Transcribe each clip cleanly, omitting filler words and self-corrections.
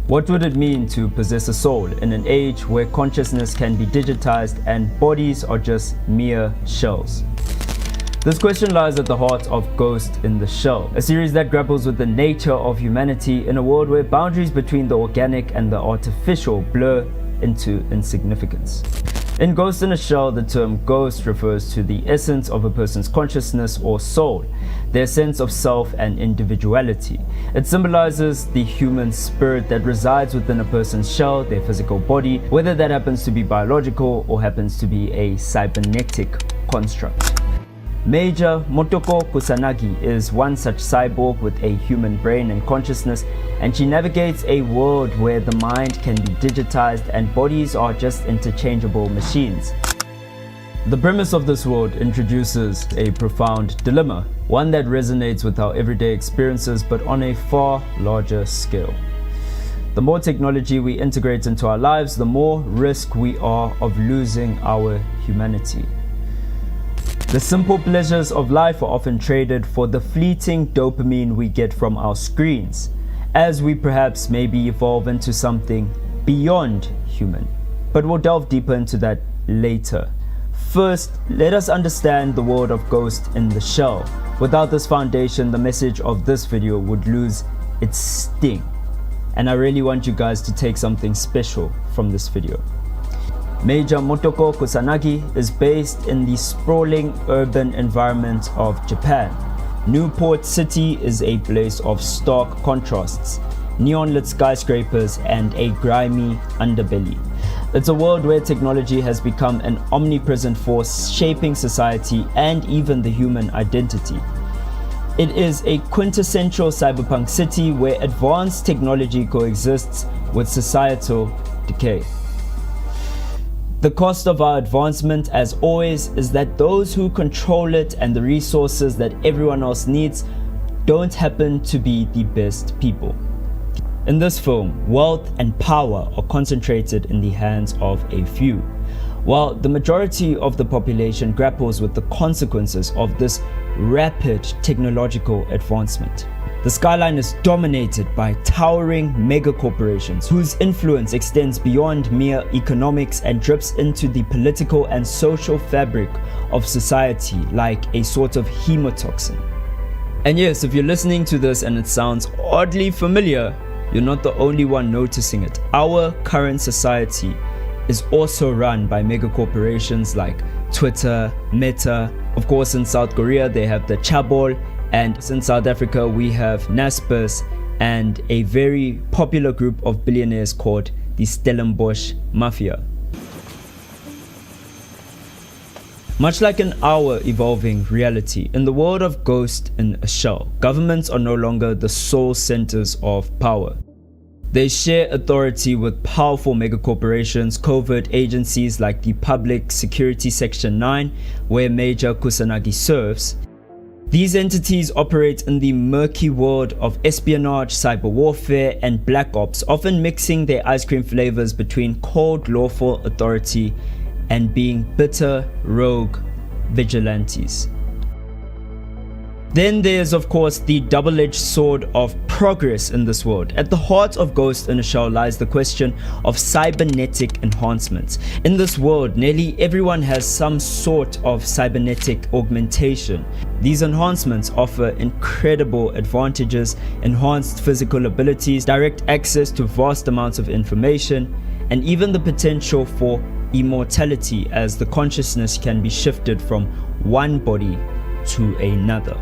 What would it mean to possess a soul in an age where consciousness can be digitized and bodies are just mere shells? This question lies at the heart of Ghost in the Shell, a series that grapples with the nature of humanity in a world where boundaries between the organic and the artificial blur into insignificance. In Ghost in a Shell, the term ghost refers to the essence of a person's consciousness or soul, their sense of self and individuality. It symbolizes the human spirit that resides within a person's shell, their physical body, whether that happens to be biological or happens to be a cybernetic construct. Major Motoko Kusanagi is one such cyborg with a human brain and consciousness, and she navigates a world where the mind can be digitized and bodies are just interchangeable machines. The premise of this world introduces a profound dilemma, one that resonates with our everyday experiences but on a far larger scale. The more technology we integrate into our lives, the more risk we are of losing our humanity. The simple pleasures of life are often traded for the fleeting dopamine we get from our screens, as we perhaps maybe evolve into something beyond human. But we'll delve deeper into that later. First, let us understand the world of Ghost in the Shell. Without this foundation, the message of this video would lose its sting. And I really want you guys to take something special from this video. Major Motoko Kusanagi is based in the sprawling urban environment of Japan. Newport City is a place of stark contrasts, neon-lit skyscrapers and a grimy underbelly. It's a world where technology has become an omnipresent force shaping society and even the human identity. It is a quintessential cyberpunk city where advanced technology coexists with societal decay. The cost of our advancement, as always, is that those who control it and the resources that everyone else needs don't happen to be the best people. In this film, wealth and power are concentrated in the hands of a few, while the majority of the population grapples with the consequences of this rapid technological advancement. The skyline is dominated by towering megacorporations whose influence extends beyond mere economics and drips into the political and social fabric of society like a sort of hemotoxin. And yes, if you're listening to this and it sounds oddly familiar, you're not the only one noticing it. Our current society is also run by megacorporations like Twitter, Meta. Of course, in South Korea, they have the Chaebol. And in South Africa, we have Naspers and a very popular group of billionaires called the Stellenbosch Mafia. Much like in our evolving reality, in the world of Ghost in a Shell, governments are no longer the sole centers of power. They share authority with powerful megacorporations, covert agencies like the Public Security Section 9, where Major Kusanagi serves. These entities operate in the murky world of espionage, cyber warfare, and black ops, often mixing their ice cream flavors between cold lawful authority and being bitter rogue vigilantes. Then there's of course the double-edged sword of progress in this world. At the heart of Ghost in a Shell lies the question of cybernetic enhancements. In this world, nearly everyone has some sort of cybernetic augmentation. These enhancements offer incredible advantages, enhanced physical abilities, direct access to vast amounts of information, and even the potential for immortality, as the consciousness can be shifted from one body to another.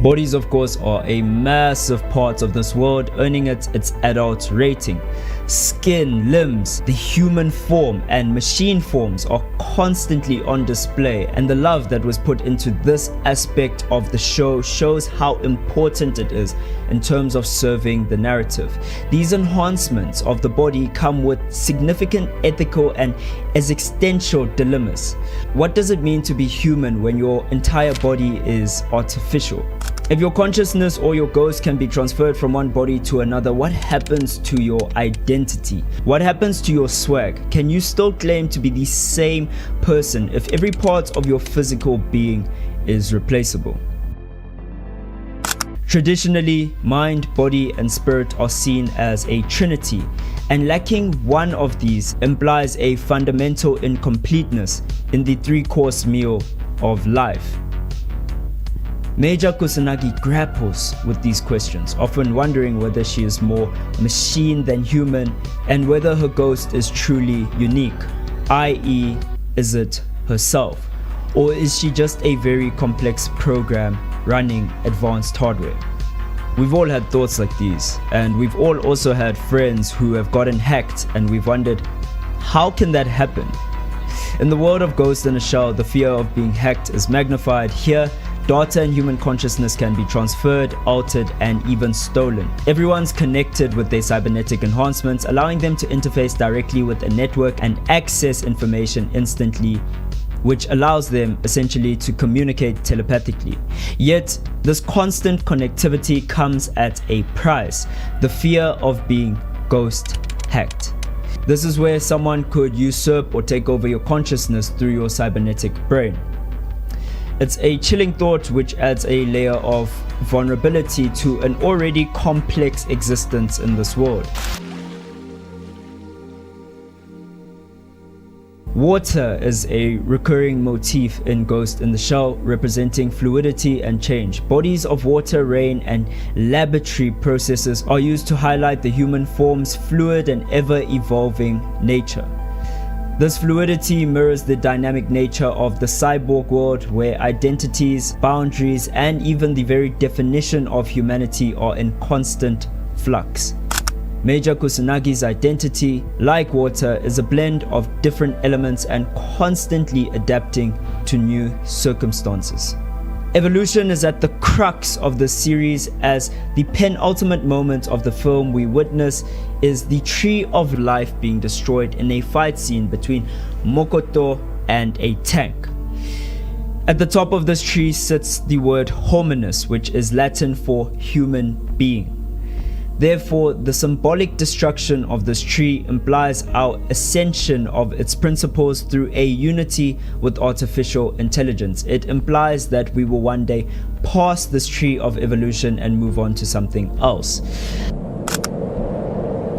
Bodies, of course, are a massive part of this world, earning it its adult rating. Skin, limbs, the human form, and machine forms are constantly on display, and the love that was put into this aspect of the show shows how important it is in terms of serving the narrative. These enhancements of the body come with significant ethical and existential dilemmas. What does it mean to be human when your entire body is artificial? If your consciousness or your ghost can be transferred from one body to another, what happens to your identity? What happens to your swag? Can you still claim to be the same person if every part of your physical being is replaceable? Traditionally, mind, body, and spirit are seen as a trinity, and lacking one of these implies a fundamental incompleteness in the three-course meal of life. Major Kusanagi grapples with these questions, often wondering whether she is more machine than human and whether her ghost is truly unique, i.e., is it herself, or is she just a very complex program running advanced hardware? We've all had thoughts like these, and we've all also had friends who have gotten hacked, and we've wondered, how can that happen? In the world of Ghost in a Shell, the fear of being hacked is magnified. Here, data and human consciousness can be transferred, altered, and even stolen. Everyone's connected with their cybernetic enhancements, allowing them to interface directly with a network and access information instantly, which allows them essentially to communicate telepathically. Yet, this constant connectivity comes at a price: the fear of being ghost hacked. This is where someone could usurp or take over your consciousness through your cybernetic brain. It's a chilling thought which adds a layer of vulnerability to an already complex existence in this world. Water is a recurring motif in Ghost in the Shell, representing fluidity and change. Bodies of water, rain, and laboratory processes are used to highlight the human form's fluid and ever-evolving nature. This fluidity mirrors the dynamic nature of the cyborg world, where identities, boundaries, and even the very definition of humanity are in constant flux. Major Kusanagi's identity, like water, is a blend of different elements and constantly adapting to new circumstances. Evolution is at the crux of the series, as the penultimate moment of the film we witness is the tree of life being destroyed in a fight scene between Mokoto and a tank. At the top of this tree sits the word hominus, which is Latin for human being. Therefore, the symbolic destruction of this tree implies our ascension of its principles through a unity with artificial intelligence. It implies that we will one day pass this tree of evolution and move on to something else.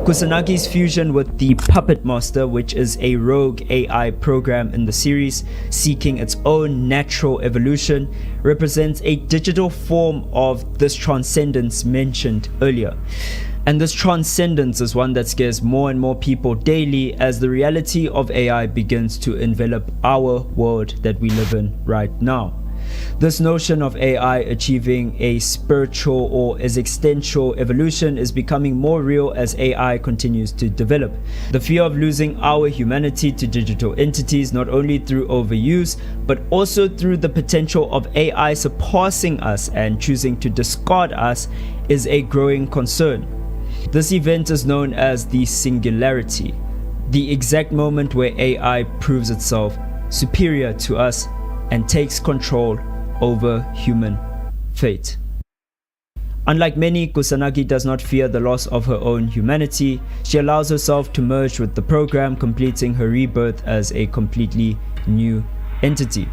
Kusanagi's fusion with the Puppet Master, which is a rogue AI program in the series seeking its own natural evolution, represents a digital form of this transcendence mentioned earlier. And this transcendence is one that scares more and more people daily as the reality of AI begins to envelop our world that we live in right now. This notion of AI achieving a spiritual or existential evolution is becoming more real as AI continues to develop. The fear of losing our humanity to digital entities, not only through overuse, but also through the potential of AI surpassing us and choosing to discard us, is a growing concern. This event is known as the singularity, the exact moment where AI proves itself superior to us and takes control over human fate. Unlike many, Kusanagi does not fear the loss of her own humanity. She allows herself to merge with the program, completing her rebirth as a completely new entity.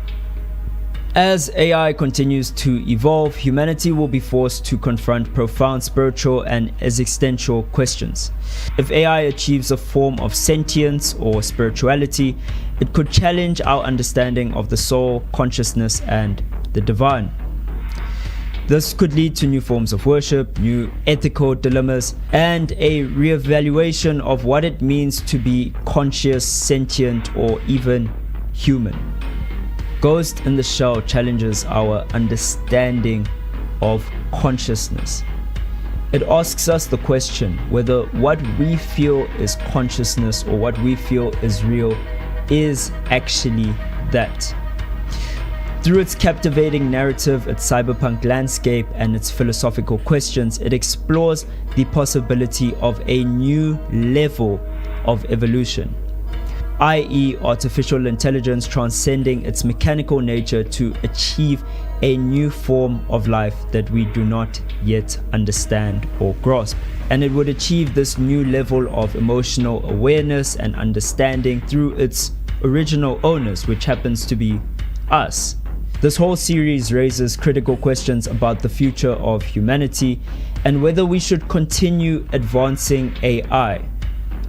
As AI continues to evolve, humanity will be forced to confront profound spiritual and existential questions. If AI achieves a form of sentience or spirituality, it could challenge our understanding of the soul, consciousness, and the divine. This could lead to new forms of worship, new ethical dilemmas, and a reevaluation of what it means to be conscious, sentient, or even human. Ghost in the Shell challenges our understanding of consciousness. It asks us the question whether what we feel is consciousness or what we feel is real is actually that. Through its captivating narrative, its cyberpunk landscape, and its philosophical questions, it explores the possibility of a new level of evolution, i.e., artificial intelligence transcending its mechanical nature to achieve a new form of life that we do not yet understand or grasp. And it would achieve this new level of emotional awareness and understanding through its original owners, which happens to be us. This whole series raises critical questions about the future of humanity and whether we should continue advancing AI.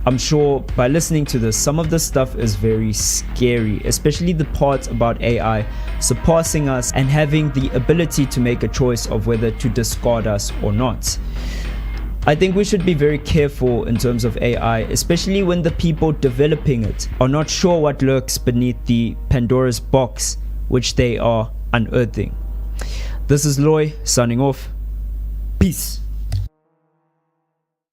I'm sure by listening to this, some of this stuff is very scary, especially the part about AI surpassing us and having the ability to make a choice of whether to discard us or not. I think we should be very careful in terms of AI, especially when the people developing it are not sure what lurks beneath the Pandora's box which they are unearthing. This is Loy signing off. Peace.